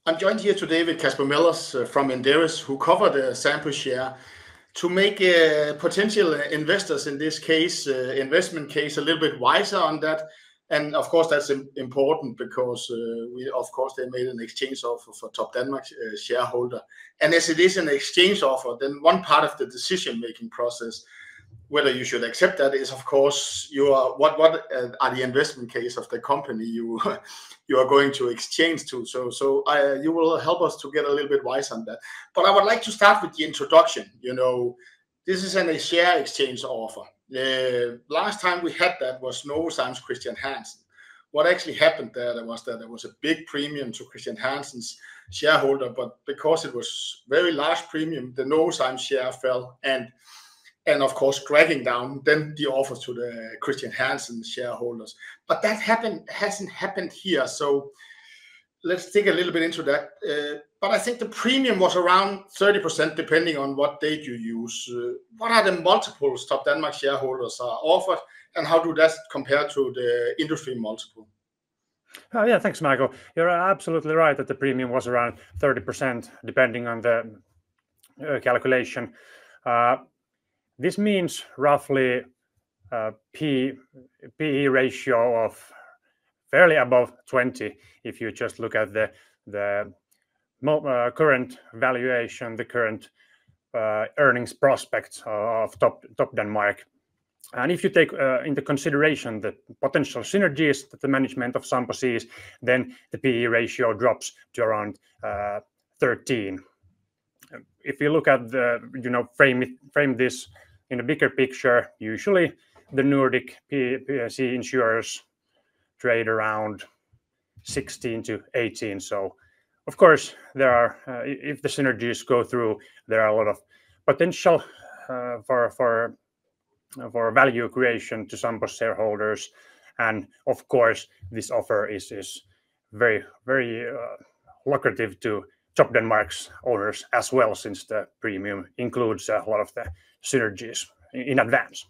I'm joined here today with Kasper Mellers from Indholdet, who cover the Sampo share to make potential investors, in this case, investment case, a little bit wiser on that. And of course, that's important because they made an exchange offer for Top Denmark shareholder. And as it is an exchange offer, then one part of the decision-making process, whether you should accept that, is of course what are the investment case of the company you are going to exchange to. So you will help us to get a little bit wise on that. But I would like to start with the introduction. This is a share exchange offer. Last time we had that was Novozymes Christian Hansen. What actually happened there was that there was a big premium to Christian Hansen's shareholder, but because it was very large premium, the Novozymes share fell, and of course dragging down then the offers to the Christian Hansen shareholders. But that hasn't happened here. So let's dig a little bit into that. But I think the premium was around 30%, depending on what date you use. What are the multiples Top Denmark shareholders are offered, and how do that compare to the industry multiple? Oh, yeah, thanks, Michael. You're absolutely right that the premium was around 30%, depending on the calculation. This means roughly PE ratio of fairly above 20 if you just look at the current valuation, the current earnings prospects of Top Denmark. And if you take into consideration the potential synergies that the management of Sampo sees, then the PE ratio drops to around 13. If you look at frame this in a bigger picture, usually the Nordic P&C insurers trade around 16 to 18. So, of course, there are if the synergies go through, there are a lot of potential for value creation to Sampo shareholders, and of course, this offer is very lucrative to Top Denmark's owners as well, since the premium includes a lot of the synergies in advance.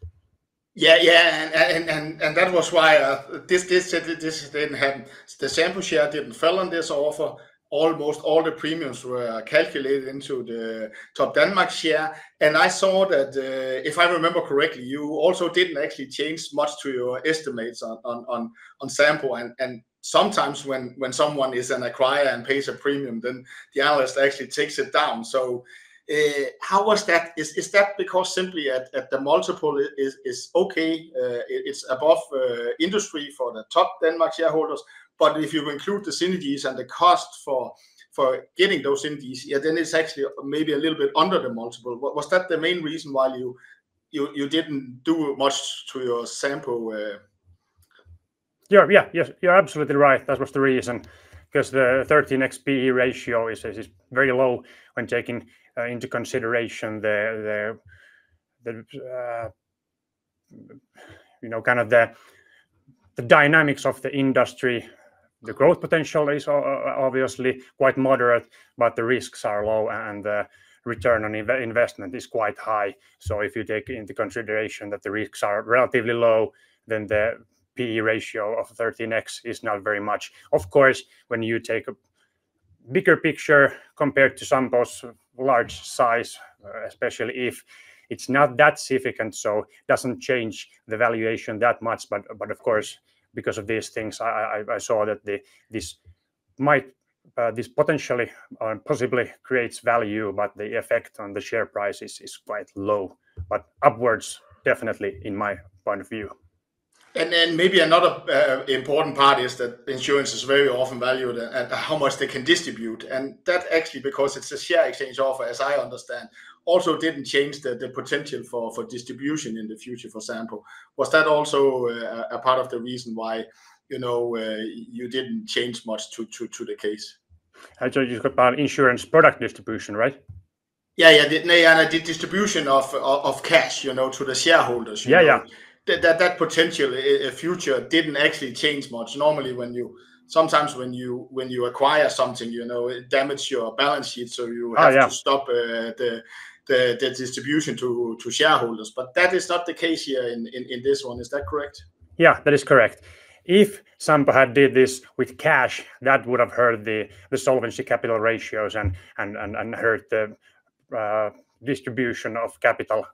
Yeah, and that was why this didn't happen. The Sampo share didn't fall on this offer. Almost all the premiums were calculated into the Top Denmark share, and I saw that if I remember correctly, you also didn't actually change much to your estimates on Sampo, and sometimes when someone is an acquirer and pays a premium, then the analyst actually takes it down. So how was that? Is that because simply at the multiple is okay, it's above industry for the Top Denmark shareholders, but if you include the synergies and the cost for getting those synergies, then it's actually maybe a little bit under the multiple. Was that the main reason why you didn't do much to your Sampo? Yes, you're absolutely right. That was the reason, because the 13x PE ratio is very low when taking into consideration the dynamics of the industry. The growth potential is obviously quite moderate, but the risks are low and the return on investment is quite high. So if you take into consideration that the risks are relatively low, then the PE ratio of 13x is not very much. Of course, when you take a bigger picture compared to Sampo's large size, especially if it's not that significant, so it doesn't change the valuation that much. But of course, because of these things, I saw that this potentially possibly creates value, but the effect on the share price is quite low. But upwards, definitely, in my point of view. And then maybe another important part is that insurance is very often valued at how much they can distribute. And that actually, because it's a share exchange offer, as I understand, also didn't change the potential for distribution in the future for Sampo. Was that also a part of the reason why you didn't change much to the case? So you talk about insurance product distribution, right? Yeah, the distribution of cash, to the shareholders. Yeah. That potential future didn't actually change much. Normally, when you acquire something, it damages your balance sheet, so you have to stop the distribution to shareholders. But that is not the case here in this one. Is that correct? Yeah, that is correct. if Sampo had did this with cash, that would have hurt the solvency capital ratios and hurt the distribution of capital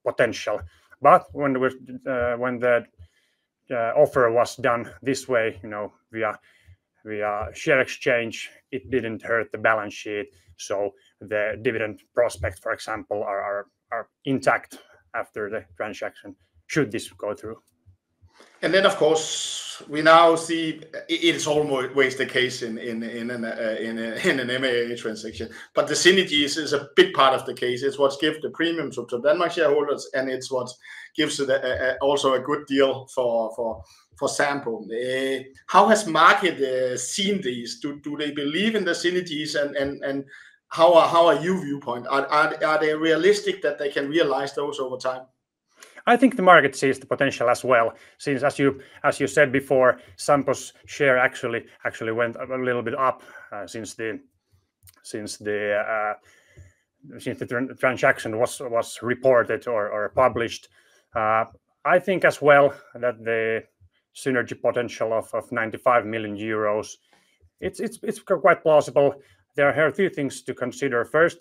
potential. But when the offer was done this way, via share exchange, it didn't hurt the balance sheet. So the dividend prospects, for example, are intact after the transaction, should this go through. And then, of course, we now see it is always the case in an M&A transaction. But the synergies is a big part of the case. It's what gives the premium to Denmark shareholders, and it's what gives it also a good deal for Sampo. How has market seen these? Do they believe in the synergies, and how are you viewpoint? Are they realistic that they can realize those over time? I think the market sees the potential as well, since as you said before, Sampo's share actually went a little bit up since the transaction was reported or published. I think as well that the synergy potential of 95 million euros, it's quite plausible. There are two things to consider. First,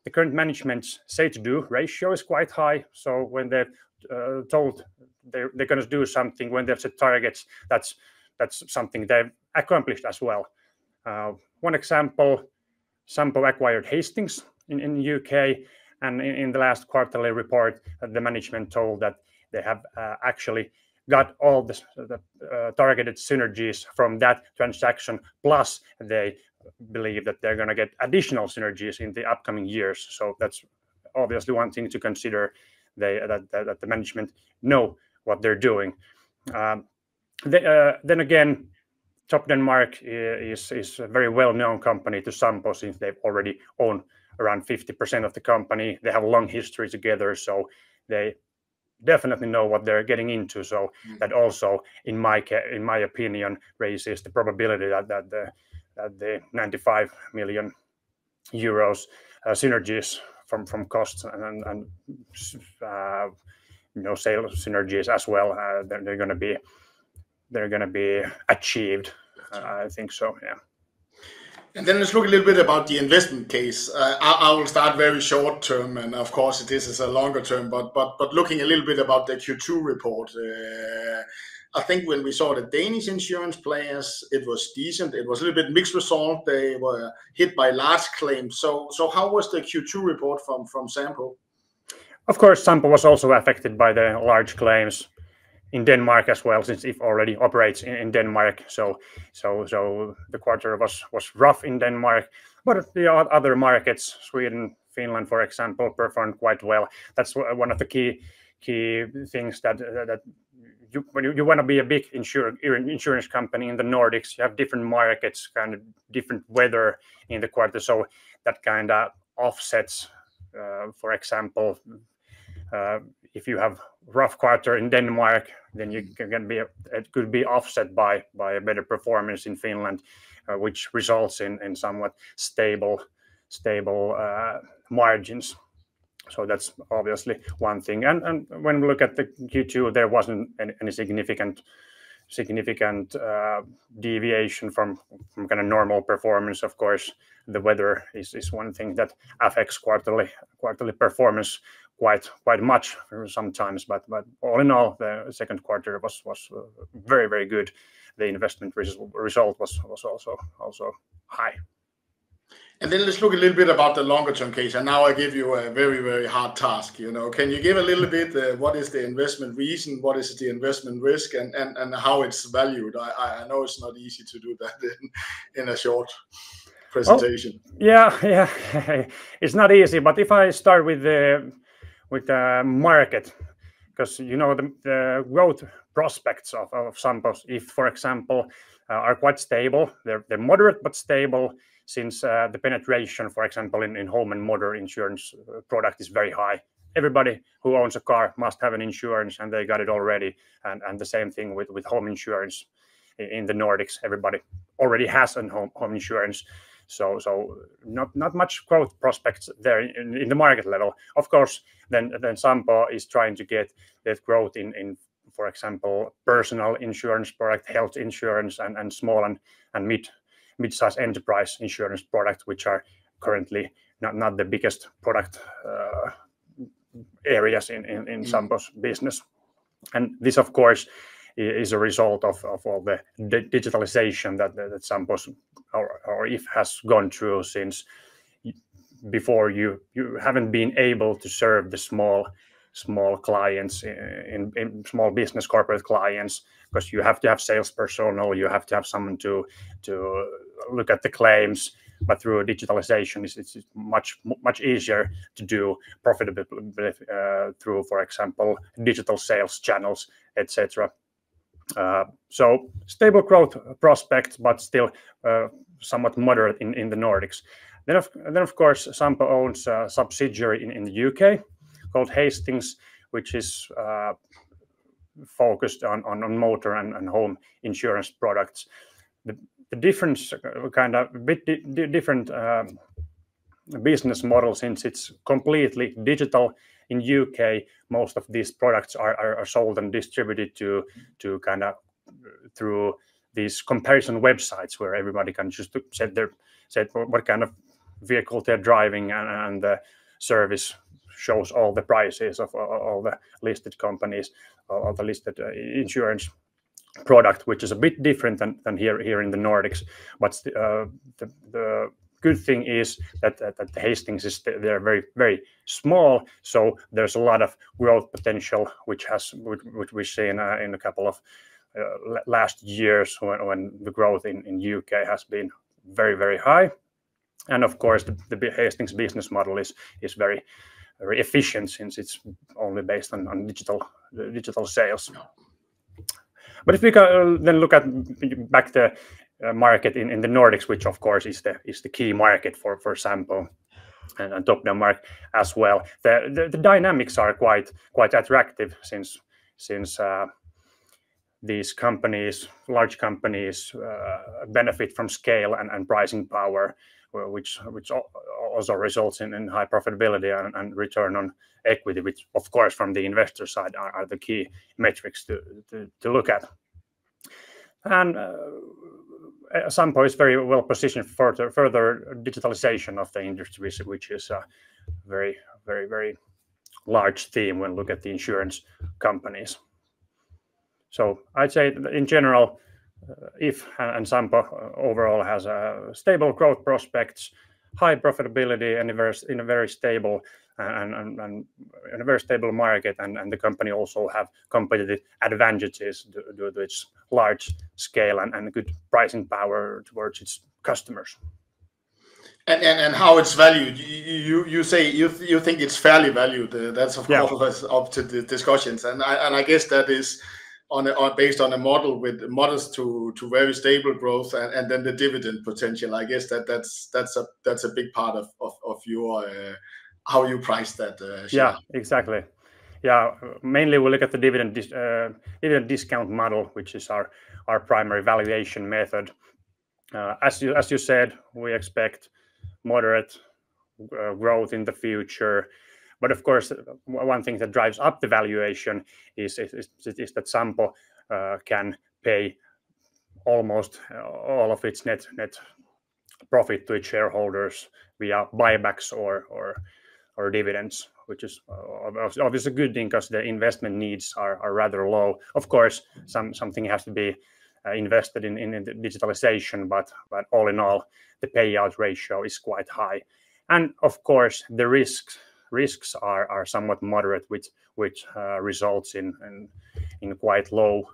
the current management's say-to-do ratio is quite high. So when they're told they're going to do something, when they've set targets, that's something they've accomplished as well. One example, Sampo acquired Hastings in the UK, and in the last quarterly report, the management told that they have actually got all the targeted synergies from that transaction, plus they believe that they're going to get additional synergies in the upcoming years. So that's obviously one thing to consider, that the management know what they're doing. Then again, Top Denmark is a very well-known company to Sampo, since they've already owned around 50% of the company. They have a long history together, so they definitely know what they're getting into. So that also, in my opinion, raises the probability that the 95 million euros synergies from costs and sales synergies as well, they're going to be achieved. I think so. Yeah. And then let's look a little bit about the investment case. I will start very short term, and of course this is a longer term. But looking a little bit about the Q2 report, I think when we saw the Danish insurance players, it was decent. It was a little bit mixed result. They were hit by large claims. So how was the Q2 report from Sampo? Of course, Sampo was also affected by the large claims in Denmark as well, since it already operates in Denmark. So the quarter was rough in Denmark, but the other markets, Sweden, Finland, for example, performed quite well. That's one of the key things that when you want to be a big insurance company in the Nordics, you have different markets, kind of different weather in the quarter. So that kind of offsets, for example, if you have rough quarter in Denmark, then it could be offset by a better performance in Finland, which results in somewhat stable margins. So that's obviously one thing. And when we look at the Q2, there wasn't any significant deviation from kind of normal performance. Of course, the weather is one thing that affects quarterly performance quite much sometimes, but all in all, the second quarter was very, very good. The investment result was also high. And then let's look a little bit about the longer term case. And now I give you a very, very hard task. Can you give a little bit what is the investment reason, what is the investment risk, and how it's valued? I know it's not easy to do that in a short presentation. Yeah, it's not easy. But if I start with the market, because the growth prospects of Sampo, if for example, are quite stable. They're moderate but stable, since the penetration, for example, in home and motor insurance product is very high. Everybody who owns a car must have an insurance, and they got it already. And the same thing with home insurance in the Nordics. Everybody already has a home insurance. So not much growth prospects there in the market level. Of course, then Sampo is trying to get that growth in for example, personal insurance product, health insurance, and small and mid-sized enterprise insurance product, which are currently not the biggest product areas in Sampo's business. And this, of course, is a result of all the digitalization that Sampo's or If has gone through, since before you haven't been able to serve the small clients in small business corporate clients, because you have to have sales personnel, you have to have someone to look at the claims. But through digitalization, it's much easier to do profitably through, for example, digital sales channels, etc. So stable growth prospects, but still somewhat moderate in the Nordics. Then of course, Sampo owns a subsidiary in the UK called Hastings, which is focused on motor and home insurance products. The difference, kind of bit different business model, since it's completely digital. In UK, most of these products are sold and distributed to kind of through these comparison websites where everybody can just set what kind of vehicle they're driving, and the service shows all the prices of all the listed companies, all the listed insurance product, which is a bit different than here in the Nordics. But the good thing is that the Hastings they're very, very small, so there's a lot of growth potential, which we've seen in a couple of last years when the growth in UK has been very, very high. And of course, the Hastings business model is very, very efficient, since it's only based on digital sales. But if we then look at back the market in the Nordics, which of course is the key market for Sampo and top-down market as well, the dynamics are quite attractive, since these companies, large companies, benefit from scale and pricing power, which also results in high profitability and return on equity, which of course from the investor side are the key metrics to look at. And Sampo is very well positioned for further digitalization of the industry, which is a very, very, very large theme when look at the insurance companies. So I'd say in general, If and Sampo overall has stable growth prospects, high profitability, and in a very stable and in a very stable market, and the company also have competitive advantages due to its large scale and good pricing power towards its customers. And how it's valued? You say you think it's fairly valued. That's of course up to the discussions, and I guess that is based on a model with modest to very stable growth, and then the dividend potential. I guess that's a big part of your how you price that share. Yeah, exactly. Yeah, mainly we look at the dividend discount model, which is our primary valuation method. As you said, we expect moderate growth in the future. But of course, one thing that drives up the valuation is that Sampo can pay almost all of its net profit to its shareholders via buybacks or dividends, which is obviously a good thing because the investment needs are rather low. Of course, something has to be invested in the digitalization, but all in all, the payout ratio is quite high. And of course, the risks are somewhat moderate, which results in quite low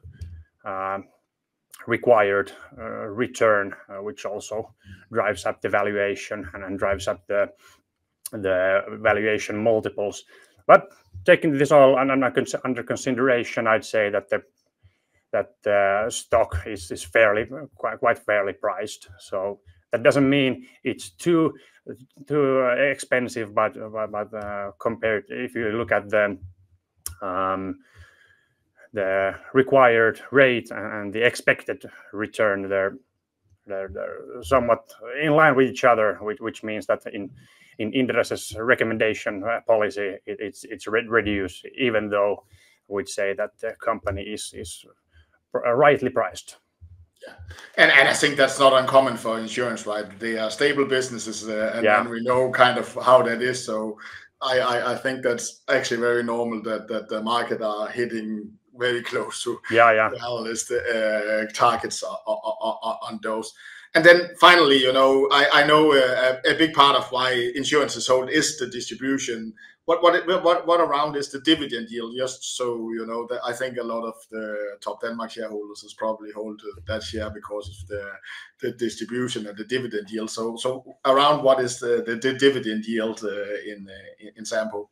required return, which also drives up the valuation and drives up the valuation multiples. But taking this all under consideration, I'd say that the stock is quite fairly priced. So that doesn't mean it's too expensive, but compared, if you look at the required rate and the expected return, they're somewhat in line with each other, which means that in Inderes's recommendation policy, it's reduced, even though which say that the company is rightly priced. Yeah, and I think that's not uncommon for insurance, right? They are stable businesses, and we know kind of how that is. So I think that's actually very normal that the market are hitting very close to the analyst targets on those. And then finally, I know a big part of why insurance is sold is the distribution. What around is the dividend yield? Just so you know, that I think a lot of the top Denmark shareholders is probably hold that share because of the distribution and the dividend yield. So around what is the dividend yield in Sampo?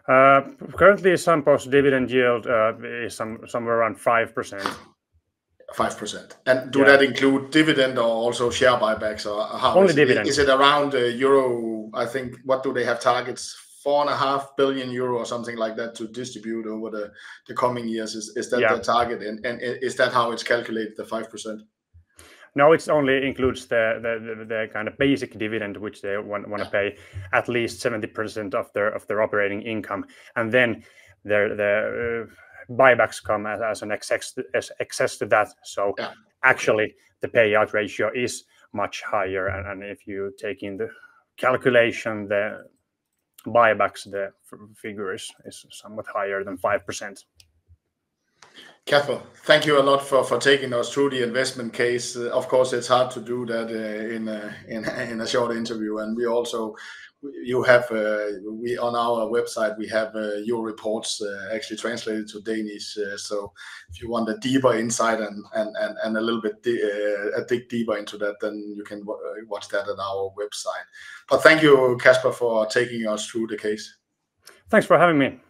Currently, Sampo's dividend yield is somewhere around 5%. 5%. And do that include dividend or also share buybacks, or how? Only dividend. Is it around euro? I think, what do they have targets? 4.5 billion euro or something like that to distribute over the coming years. Is that the target? And is that how it's calculated, the 5%? No, it only includes the kind of basic dividend, which they want to pay at least 70% of their operating income, and then the buybacks come as an excess to that. So actually, the payout ratio is much higher, and if you take in the calculation, the buybacks, the figure is somewhat higher than 5%. Kasper, thank you a lot for taking us through the investment case. Of course, it's hard to do that in a short interview, and we also on our website we have your reports actually translated to Danish. So if you want a deeper insight and a little bit a dig deeper into that, then you can watch that on our website. But thank you, Kasper, for taking us through the case. Thanks for having me.